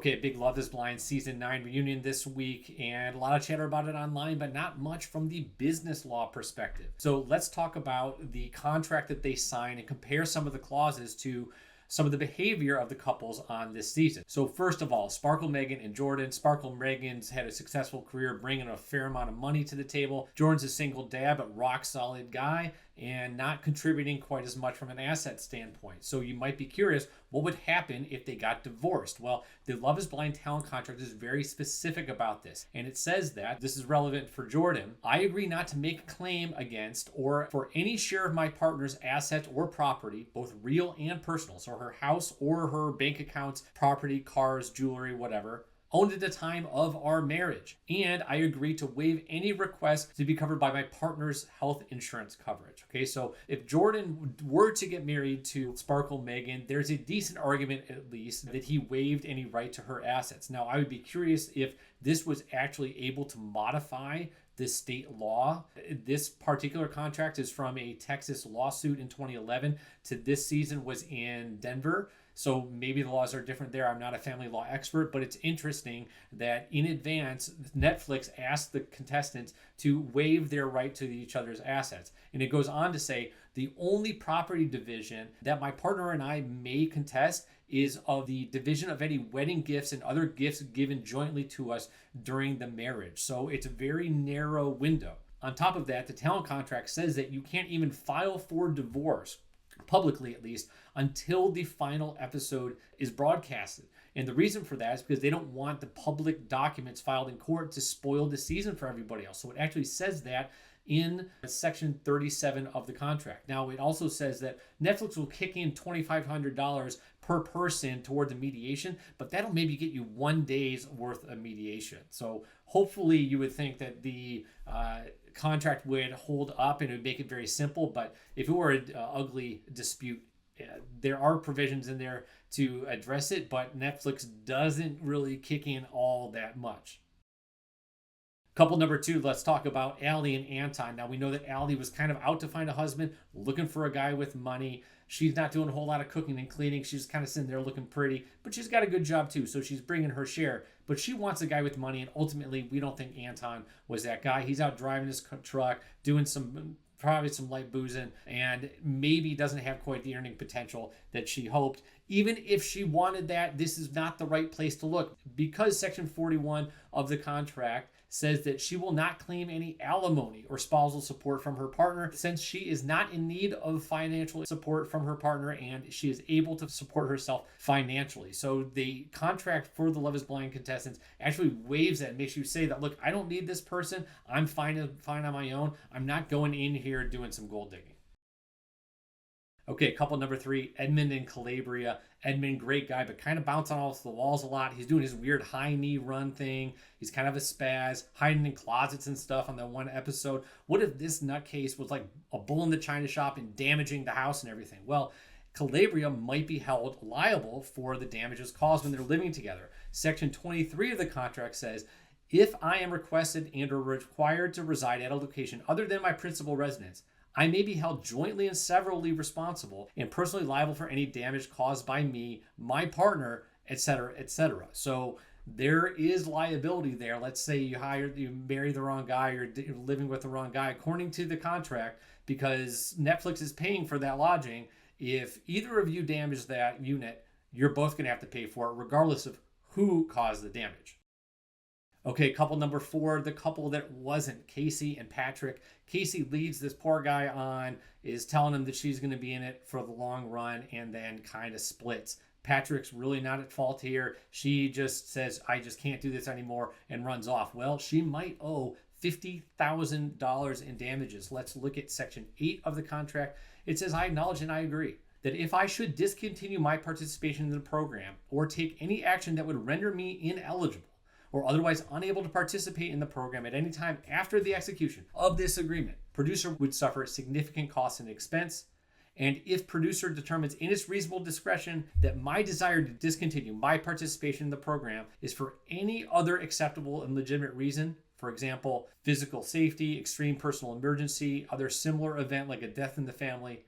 Okay, big Love is Blind season 9 reunion this week, and a lot of chatter about it online, but not much from the business law perspective. So let's talk about the contract that they sign and compare some of the clauses to some of the behavior of the couples on this season. So first of all, Sparkle, Megan, and Jordan. Sparkle, Megan's had a successful career, bringing a fair amount of money to the table. Jordan's a single dad, but rock solid guy, and not contributing quite as much from an asset standpoint. So you might be curious, what would happen if they got divorced? Well, the Love is Blind talent contract is very specific about this. And it says that, this is relevant for Jordan, I agree not to make a claim against or for any share of my partner's assets or property, both real and personal. So her house or her bank accounts, property, cars, jewelry, whatever, owned at the time of our marriage. And I agree to waive any request to be covered by my partner's health insurance coverage. Okay, so if Jordan were to get married to Sparkle Megan, there's a decent argument at least that he waived any right to her assets. Now, I would be curious if this was actually able to modify this state law. This particular contract is from a Texas lawsuit in 2011 to this season was in Denver. So maybe the laws are different there. I'm not a family law expert, but it's interesting that in advance, Netflix asked the contestants to waive their right to each other's assets. And it goes on to say, the only property division that my partner and I may contest is of the division of any wedding gifts and other gifts given jointly to us during the marriage. So it's a very narrow window. On top of that, the talent contract says that you can't even file for divorce, publicly at least, until the final episode is broadcasted. And the reason for that is because they don't want the public documents filed in court to spoil the season for everybody else. So it actually says that in section 37 of the contract. Now, it also says that Netflix will kick in $2,500 per person toward the mediation, but that'll maybe get you 1 day's worth of mediation. So hopefully you would think that the contract would hold up and it would make it very simple. But if it were an ugly dispute, there are provisions in there to address it, but Netflix doesn't really kick in all that much. Couple number 2, let's talk about Allie and Anton. Now, we know that Allie was kind of out to find a husband, looking for a guy with money. She's not doing a whole lot of cooking and cleaning. She's kind of sitting there looking pretty, but she's got a good job too, so she's bringing her share. But she wants a guy with money, and ultimately, we don't think Anton was that guy. He's out driving his truck, doing probably some light boozing, and maybe doesn't have quite the earning potential that she hoped. Even if she wanted that, this is not the right place to look, because Section 41 of the contract says that she will not claim any alimony or spousal support from her partner, since she is not in need of financial support from her partner and she is able to support herself financially. So the contract for the Love is Blind contestants actually waives that and makes you say that, look, I don't need this person. I'm fine on my own. I'm not going in here doing some gold digging. Okay, couple number 3, Edmond and Kalybriah. Edmond, great guy, but kind of bouncing off the walls a lot. He's doing his weird high knee run thing. He's kind of a spaz, hiding in closets and stuff on that one episode. What if this nutcase was like a bull in the china shop and damaging the house and everything? Well, Kalybriah might be held liable for the damages caused when they're living together. Section 23 of the contract says, if I am requested and or required to reside at a location other than my principal residence, I may be held jointly and severally responsible and personally liable for any damage caused by me, my partner, etc., etc. So there is liability there. Let's say you marry the wrong guy, or you're living with the wrong guy, according to the contract, because Netflix is paying for that lodging. If either of you damage that unit, you're both going to have to pay for it, regardless of who caused the damage. Okay, couple number 4, the couple that wasn't, Kacie and Patrick. Kacie leads this poor guy on, is telling him that she's going to be in it for the long run, and then kind of splits. Patrick's really not at fault here. She just says, I just can't do this anymore, and runs off. Well, she might owe $50,000 in damages. Let's look at Section 8 of the contract. It says, I acknowledge and I agree that if I should discontinue my participation in the program or take any action that would render me ineligible or otherwise unable to participate in the program at any time after the execution of this agreement, producer would suffer significant costs and expense. And if producer determines in its reasonable discretion that my desire to discontinue my participation in the program is for any other acceptable and legitimate reason, for example, physical safety, extreme personal emergency, other similar event like a death in the family,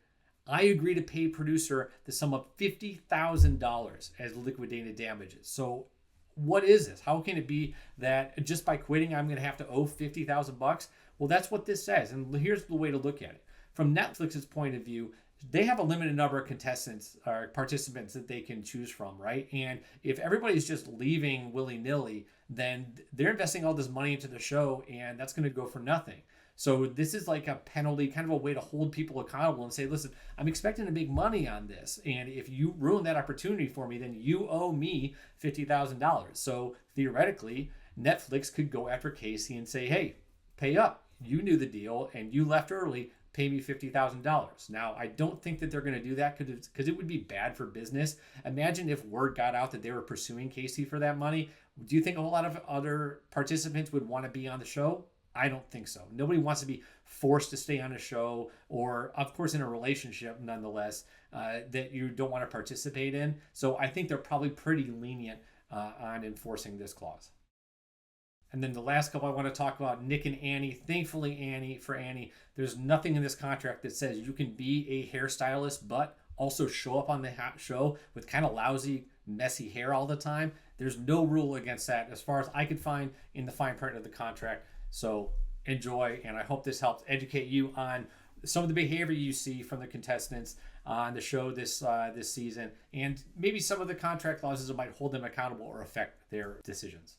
I agree to pay producer the sum of $50,000 as liquidated damages. So what is this? How can it be that just by quitting, I'm going to have to owe $50,000? Well, that's what this says. And here's the way to look at it. From Netflix's point of view, they have a limited number of contestants or participants that they can choose from, right? And if everybody's just leaving willy-nilly, then they're investing all this money into the show, and that's going to go for nothing. So this is like a penalty, kind of a way to hold people accountable and say, listen, I'm expecting to make money on this. And if you ruin that opportunity for me, then you owe me $50,000. So theoretically, Netflix could go after Kacie and say, hey, pay up. You knew the deal and you left early. Pay me $50,000. Now, I don't think that they're going to do that because it would be bad for business. Imagine if word got out that they were pursuing Kacie for that money. Do you think a whole lot of other participants would want to be on the show? I don't think so. Nobody wants to be forced to stay on a show or, of course, in a relationship, nonetheless, that you don't want to participate in. So I think they're probably pretty lenient on enforcing this clause. And then the last couple I want to talk about, Nick and Annie. Thankfully, for Annie, there's nothing in this contract that says you can be a hairstylist, but also show up on the show with kind of lousy, messy hair all the time. There's no rule against that as far as I could find in the fine print of the contract. So enjoy, and I hope this helps educate you on some of the behavior you see from the contestants on the show this season, and maybe some of the contract clauses that might hold them accountable or affect their decisions.